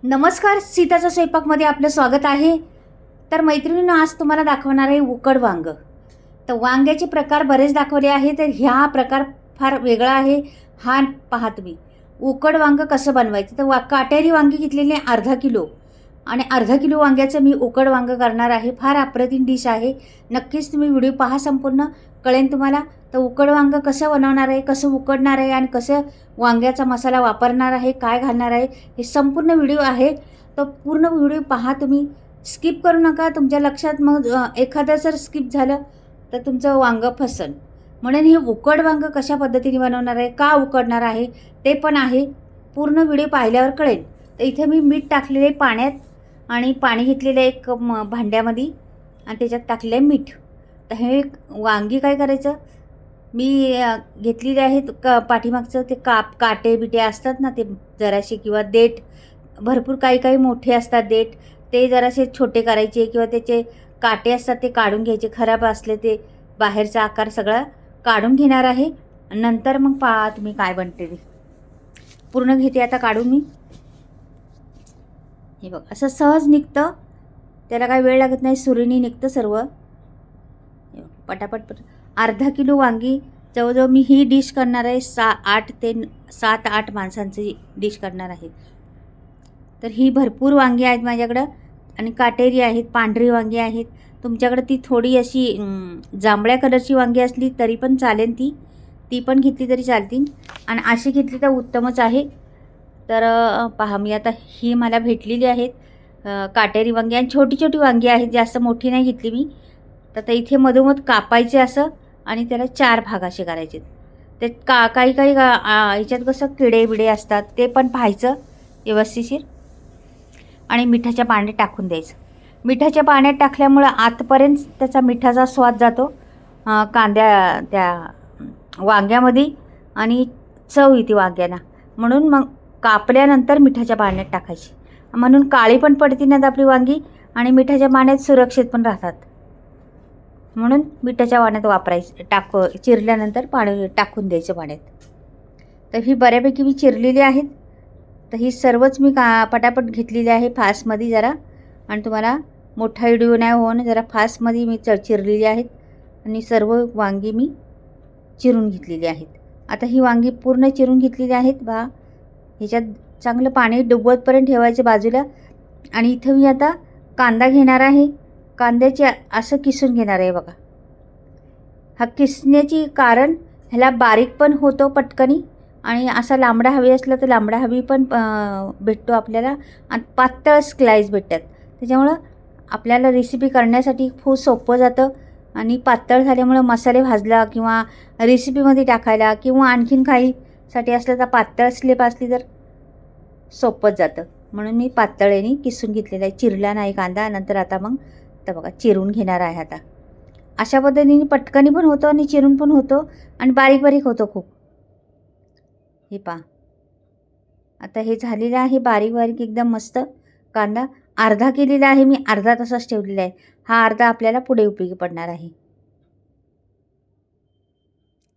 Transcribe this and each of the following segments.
नमस्कार, सीताचा स्वयंपाकमध्ये आपलं स्वागत आहे. तर मैत्रिणींनो, आज तुम्हाला दाखवणार आहे उकड वांग. तर वांग्याचे प्रकार बरेच दाखवले आहे, तर ह्या प्रकार फार वेगळा आहे. हा पहा तुम्ही उकड वांग कसं बनवायचं. तर काटेरी वांगी घेतलेली आहे अर्धा किलो आणि अर्धा किलो वांग्याचं मी उकड वांग करणार आहे. फार अप्रतिम डिश आहे. नक्कीच तुम्ही व्हिडिओ पहा, संपूर्ण कळेल तुम्हाला. तर उकड वांग कसं बनवणार आहे, कसं उकडणार आहे आणि कसं वांग्याचा मसाला वापरणार आहे, काय घालणार आहे, हे संपूर्ण व्हिडिओ आहे. तर पूर्ण व्हिडिओ पहा तुम्ही, स्किप करू नका. तुमच्या लक्षात मग एखादं जर स्किप झालं तर तुमचं वांगं फसन. म्हणून हे उकड वांग कशा पद्धतीने बनवणार आहे, का उकडणार आहे, ते पण आहे. पूर्ण व्हिडिओ पाहिल्यावर कळेल. तर इथे मी मीठ टाकलेले पाण्यात आणि पाणी घेतलेलं एक भांड्यामध्ये आणि त्याच्यात टाकले मीठ. तर हे वांगी काय करायचं, मी घेतलेले आहेत पाठीमागचं ते काटे बिटे असतात ना, ते जराशे, किंवा देठ भरपूर काही काही मोठे असतात देठ, ते जरासे छोटे करायचे, किंवा त्याचे काटे असतात ते काढून घ्यायचे. खराब असले ते बाहेरचा आकार सगळा काढून घेणार आहे. नंतर मग पहा तुम्ही काय बनते ते. पूर्ण घेते आता काढून मी. हे बघ, असं सहज निघतं, त्याला काही वेळ लागत नाही, सुरीने निघतं सर्व. पटापट अर्धा किलो वांगी, जवळजवळ मी ही डिश करणार आहे 8 ते 7-8 माणसांची डिश करणार आहे. तर ही भरपूर वांगी आहेत माझ्याकडं आणि काटेरी आहेत, पांढरी वांगी आहेत. तुमच्याकडं ती थोडी अशी जांभळ्या कलरची वांगी असली तरी पण चालेल, ती पण घेतली तरी चालतील आणि अशी घेतली तर उत्तमच आहे. तर पहा, मी आता ही मला भेटलेली आहेत काटेरी वांगी, आणि छोटी छोटी वांगी आहेत, जास्त मोठी नाही घेतली मी. तर आता इथे मधोमध कापायचे असं आणि त्याला 4 भाग असे करायचे. ते काही काही ह्याच्यात कसं किडे बिडे असतात, ते पण पाहायचं व्यवस्थिशीर आणि मिठाच्या पाण्यात टाकून द्यायचं. मिठाच्या पाण्यात टाकल्यामुळं आतपर्यंत त्याचा मिठाचा स्वाद जातो त्या वांग्यामध्ये आणि चव येते वांग्यांना. म्हणून मग कापल्यानंतर मिठाच्या पाण्यात टाकायची, म्हणून काळी पण पडती नाहीत आपली वांगी आणि मिठाच्या पाण्यात सुरक्षित पण राहतात. म्हणून मिठाच्या पाण्यात वापरायचं, चिरल्यानंतर पाणी टाकून द्यायचं पाण्यात. तर ही बऱ्यापैकी मी चिरलेली आहेत. तर ही सर्वच मी पटापट घेतलेली आहे फास्टमध्ये जरा, आणि तुम्हाला मोठा व्हिडिओ नाही होऊन जरा फास्टमध्ये मी चिरलेली आहेत आणि सर्व वांगी मी चिरून घेतलेली आहेत. आता ही वांगी पूर्ण चिरून घेतलेली आहेत बा. ह्याच्यात चांगलं पाणी डुबवतपर्यंत ठेवायचं बाजूला. आणि इथं मी आता कांदा घेणार आहे. कांद्याचे असं किसून घेणार आहे बघा. हा किसण्याची कारण, ह्याला बारीक पण होतो पटकनी, आणि असा लांबडा हवी असला तर लांबडा हवी पण भेटतो आपल्याला, आणि पातळ स्लाईस भेटतात. त्याच्यामुळं आपल्याला रेसिपी करण्यासाठी खूप सोपं जातं. आणि पातळ झाल्यामुळं मसाले भाजला किंवा रेसिपीमध्ये टाकायला किंवा आणखीन काहीसाठी असलं तर पातळ स्लिप असली तर सोपंच जातं. म्हणून मी पातळेने किसून घेतलेला आहे, चिरला नाही कांदा. नंतर आता मग तर बघा चिरून घेणार आहे आता. अशा पद्धतीने पटकनी पण होतो आणि चिरून पण होतो आणि बारीक बारीक होतो खूप. हे पहा, आता हे झालेलं आहे बारीक बारीक एकदम मस्त. कांदा अर्धा केलेला आहे मी, अर्धा तसाच ठेवलेला आहे. हा अर्धा आपल्याला पुढे उपयोगी पडणार आहे.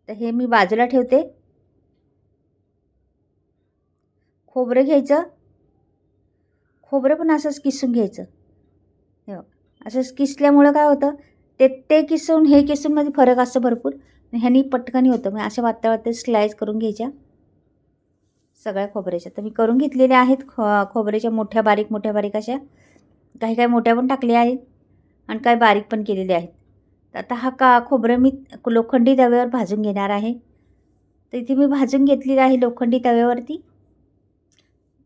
तर हे मी बाजूला ठेवते. खोबरं घ्यायचं, खोबरं पण असंच किसून घ्यायचं. हे असंच किसल्यामुळं काय होतं, ते किसून हे किसूनमध्ये फरक असतो भरपूर. ह्यानी पटकनी होतं. मग अशा वातळ स्लाईस करून घ्यायच्या सगळ्या खोबऱ्याच्या. तर मी करून घेतलेल्या आहेत खोबऱ्याच्या मोठ्या बारीक अशा. काही काही मोठ्या पण टाकल्या आहेत आणि काही बारीक पण केलेल्या आहेत. तर आता हा खोबरं मी लोखंडी तव्यावर भाजून घेणार आहे. तर इथे मी भाजून घेतलेलं आहे लोखंडी तव्यावरती.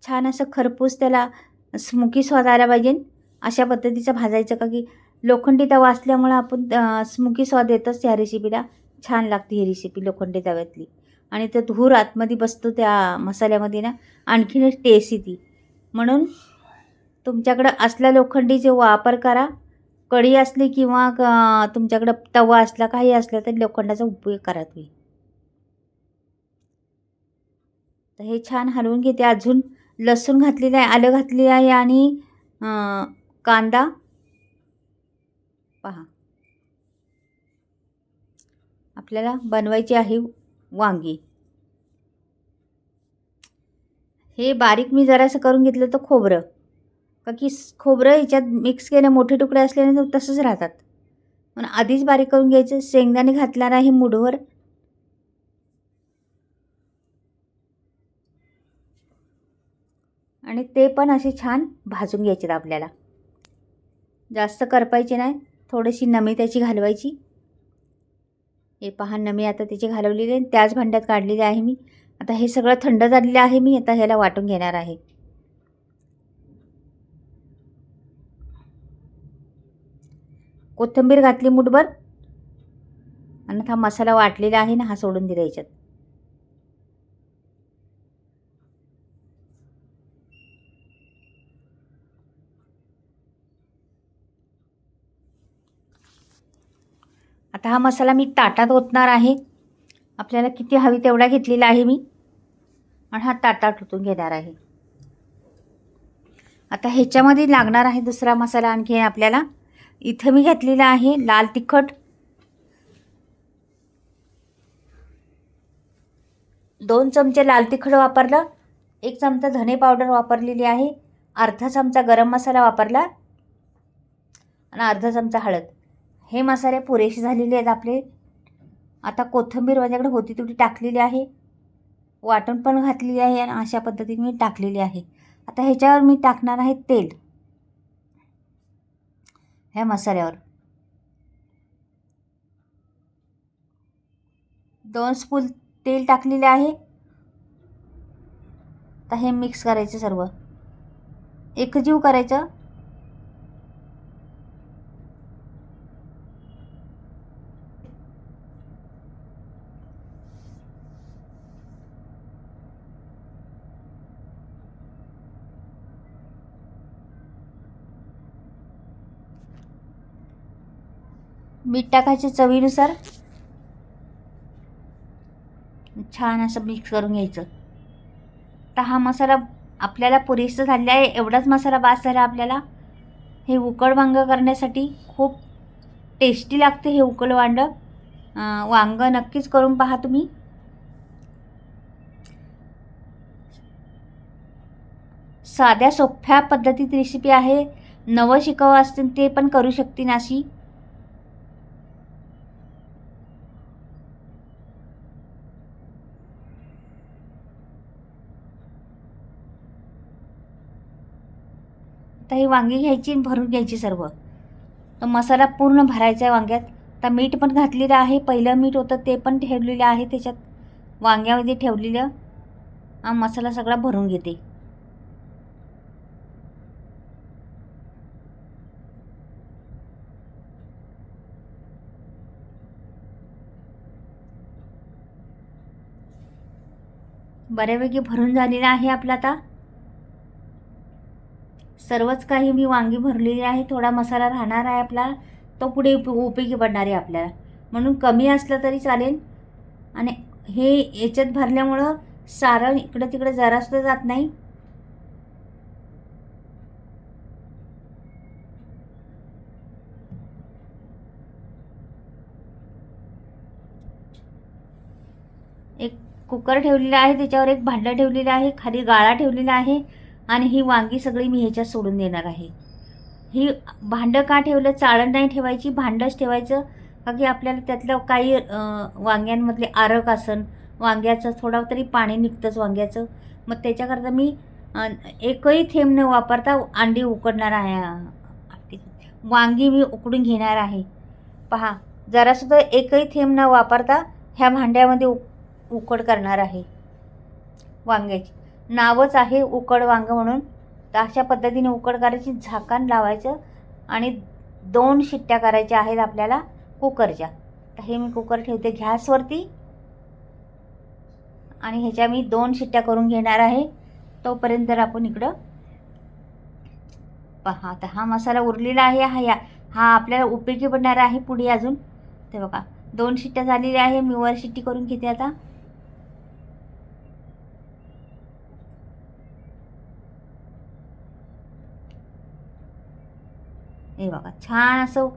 छान असं खरपूस त्याला स्मोकी स्वाद आला पाहिजे अशा पद्धतीचं भाजायचं, का की लोखंडी तवा असल्यामुळं आपण स्मोकी स्वाद येतच त्या रेसिपीला. छान लागते ही रेसिपी लोखंडी तव्यातली, आणि ते धूर आतमध्ये बसतो त्या मसाल्यामध्ये ना, आणखीनच टेस्ट येते. म्हणून तुमच्याकडं असला लोखंडीचे वापर करा. कढी असली किंवा तुमच्याकडं तवा असला, काही असला तरी लोखंडाचा उपयोग करा तुम्ही. तर हे छान हलवून घेते. अजून लसूण घातलेलं आहे, आलं घातलेलं आहे आणि कांदा पहा. आपल्याला बनवायची आहे वांगी. हे बारीक मी जरासं करून घेतलं तर खोबरं, का की खोबरं ह्याच्यात मिक्स केलं, मोठे तुकडे असल्याने तर तसंच राहतात, म्हणून आधीच बारीक करून घ्यायचं. शेंगदाणे घातणार आहे मूठभर, आणि ते पण असे छान भाजून घ्यायचे आपल्याला. जास्त करपायचे नाही, थोडीशी नमी त्याची घालवायची. हे पहा, नमी आता त्याची घालवलेली आहे, त्याच भांड्यात काढलेली आहे मी. आता हे सगळं थंड झालेलं आहे, मी आता ह्याला वाटून घेणार आहे. कोथिंबीर घातली मूठभर, आणि हा मसाला वाटलेला आहे ना, हा सोडून दिला याच्यात. आता हा मसाला मी ताटात ओतणार आहे. आपल्याला किती हवी तेवढा घेतलेला आहे मी, आणि हा ताटात ओतून घेणार आहे. आता ह्याच्यामध्ये लागणार आहे दुसरा मसाला आणखी आपल्याला. इथं मी घेतलेला आहे लाल तिखट, 2 चमचे लाल तिखट वापरलं, 1 चमचा धने पावडर वापरलेली आहे, अर्धा चमचा गरम मसाला वापरला, आणि अर्धा चमचा हळद. हे मसाले पुरेसे झालेले आहेत आपले. आता कोथिंबीर माझ्याकडे होती तेवढी टाकलेली आहे, वाटून पण घातलेली आहे, आणि अशा पद्धतीने मी टाकलेली आहे. आता ह्याच्यावर मी टाकणार आहे तेल, ह्या मसाल्यावर 2 स्पून तेल टाकलेले आहे. आता हे मिक्स करायचं, सर्व एकजीव करायचं. मीठ टाकायचे चवीनुसार, छान असं मिक्स करून घ्यायचं. तर हा मसाला आपल्याला पुरेसा झालेला आहे, एवढाच मसाला बास झाला आपल्याला. हे उकड वांग करण्यासाठी खूप टेस्टी लागते हे उकड वांग नक्कीच करून पहा तुम्ही. साध्या सोप्या पद्धतीत रेसिपी आहे, नवं शिकावं असतील ते पण करू शकतील अशी. तर ही वांगी घ्यायची आणि भरून घ्यायची सर्व. तर मसाला पूर्ण भरायचा आहे वांग्यात. तर मीठ पण घातलेलं आहे, पहिलं मीठ होतं ते पण ठेवलेलं आहे त्याच्यात, वांग्यामध्ये ठेवलेलं. हा मसाला सगळा भरून घेते. बऱ्यापैकी भरून झालेला आहे आपला. आता सर्वच काही मी वांगी भरलेली आहे, थोडा मसाला राहणार आहे आपला, तो पुढे उपयोगी पडणार आहे आपल्याला, म्हणून कमी असलं तरी चालेल. आणि हे याच्यात भरल्यामुळं सारण इकडं तिकडं जरासुद्धा जात नाही. एक कुकर ठेवलेला आहे, त्याच्यावर एक भांडं ठेवलेलं आहे, खाली गाळा ठेवलेला आहे, आणि ही वांगी सगळी मी ह्याच्यात सोडून देणार आहे. ही भांडं का ठेवलं, चाळण नाही ठेवायची, भांडंच ठेवायचं, का की आपल्याला त्यातलं काही वांग्यांमधले आरक असन, वांग्याचं थोडं तरी पाणी निघतंच वांग्याचं, मग त्याच्याकरता मी एकही थेंब न वापरता अंडी उकडणार आहे, वांगी मी उकडून घेणार आहे. पहा, जरासुद्धा एकही थेंब न वापरता ह्या भांड्यामध्ये उकड करणार आहे वांग्याची. नावच आहे उकड वांग म्हणून. तर अशा पद्धतीने उकड करायची, झाकण लावायचं, आणि 2 शिट्ट्या करायच्या आहेत आपल्याला कुकरच्या. तर हे मी कुकर ठेवते गॅसवरती, आणि ह्याच्या मी 2 शिट्ट्या करून घेणार आहे. तोपर्यंत आपण इकडं पहा, आता हा मसाला उरलेला आहे, हा आपल्याला उपयोगी पडणार आहे पुढे अजून. ते बघा 2 शिट्ट्या झालेल्या आहे, मी वर शिट्टी करून घेते आता. हे बघा, छान असं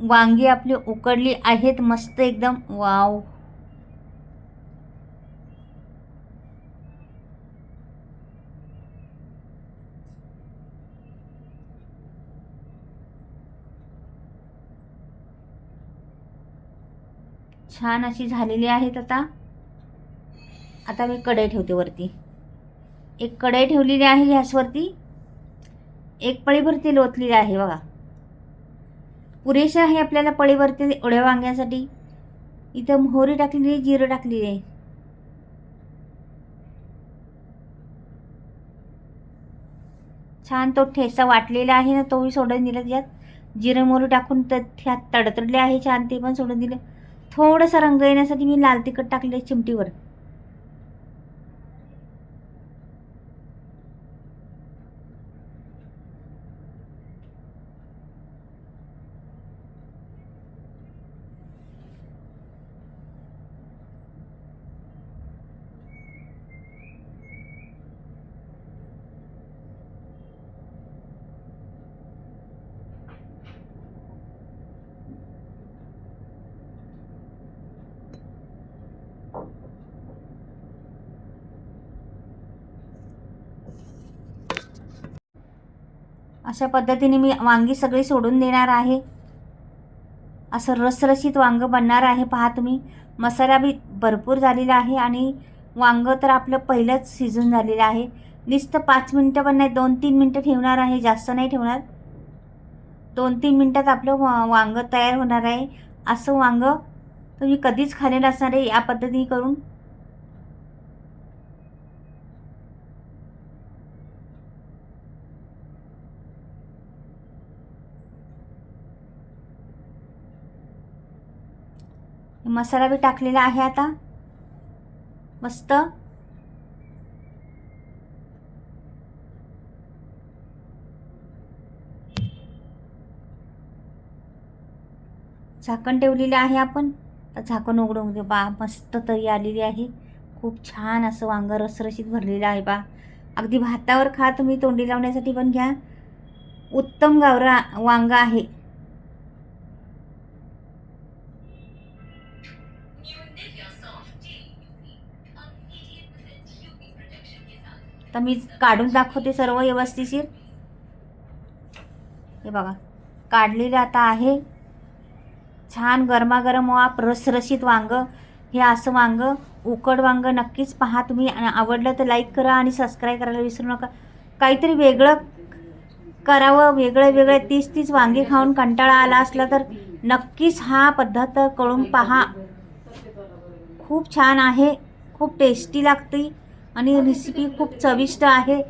वांगी आपली उकडली आहेत, मस्त एकदम. वाव, छान अशी झालेली आहेत. आता मी कढई ठेवते वरती. एक कढई ठेवलेली आहे गॅसवरती. एक पळीभर तेल ओतलेले आहे बघा. पुरेसे आहे आपल्याला पळीभर तेल एवढ्या वांग्यासाठी. इथं मोहरी टाकलेली आहे, जिरं टाकलेली आहे. छान तो ठेचा वाटलेला आहे ना, तोही सोडून दिला त्यात. जिरं मोहरी टाकून त्यात तडतडले आहे छान, ते पण सोडून दिलं. थोडंसं रंग येण्यासाठी मी लाल तिखट टाकले चिमटीवर. अशा पद्धतीने मी वांगी सगळी सोडून देणार आहे. असं रसरशीत वांगं बनणार आहे. पहा तुम्ही, मसाला बी भरपूर झालेला आहे आणि वांगं तर आपलं पहिलंच शिजून झालेलं आहे. नुसतं 5 मिनटं पण नाही, 2-3 मिनटं ठेवणार आहे, जास्त नाही ठेवणार. 2-3 मिनटात आपलं वांगं तयार होणार आहे. असं वांगं तुम्ही कधीच खाल्लेलं असणार आहे या पद्धतीने करून. मसाला बी टाकलेला आहे आता मस्त. झाकण ठेवलेलं आहे आपण. तर झाकण उघडून दे बा, मस्त तरी आलेली आहे. खूप छान असं वांगं रसरशीत भरलेलं आहे बा. अगदी भातावर खा तुम्ही, तोंडी लावण्यासाठी पण घ्या. उत्तम गावरा वांगा आहे. तर मी काढून दाखवते सर्व व्यवस्थिशीर. हे बघा, काढलेलं आता आहे. छान गरमागरम वाप रसरशीत वांगं. हे असं वांगं, उकड वांगं नक्कीच पहा तुम्ही. आवडलं तर लाईक करा आणि सबस्क्राईब करायला विसरू नका. काहीतरी वेगळं करावं, वेगळं 30 वांगे खाऊन कंटाळा आला असला तर नक्कीच हा पद्धत करून पहा. खूप छान आहे, खूप टेस्टी लागते आणि रेसिपी खूप चविष्ट आहे.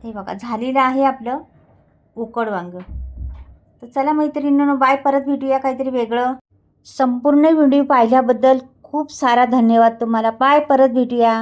हे बघा, झालेलं आहे आपलं उकड वांगं. तर चला मैत्रिणींनो, बाय. परत भेटूया काहीतरी वेगळं. संपूर्ण व्हिडिओ पाहिल्याबद्दल खूप सारा धन्यवाद तुम्हाला. बाय, परत भेटूया.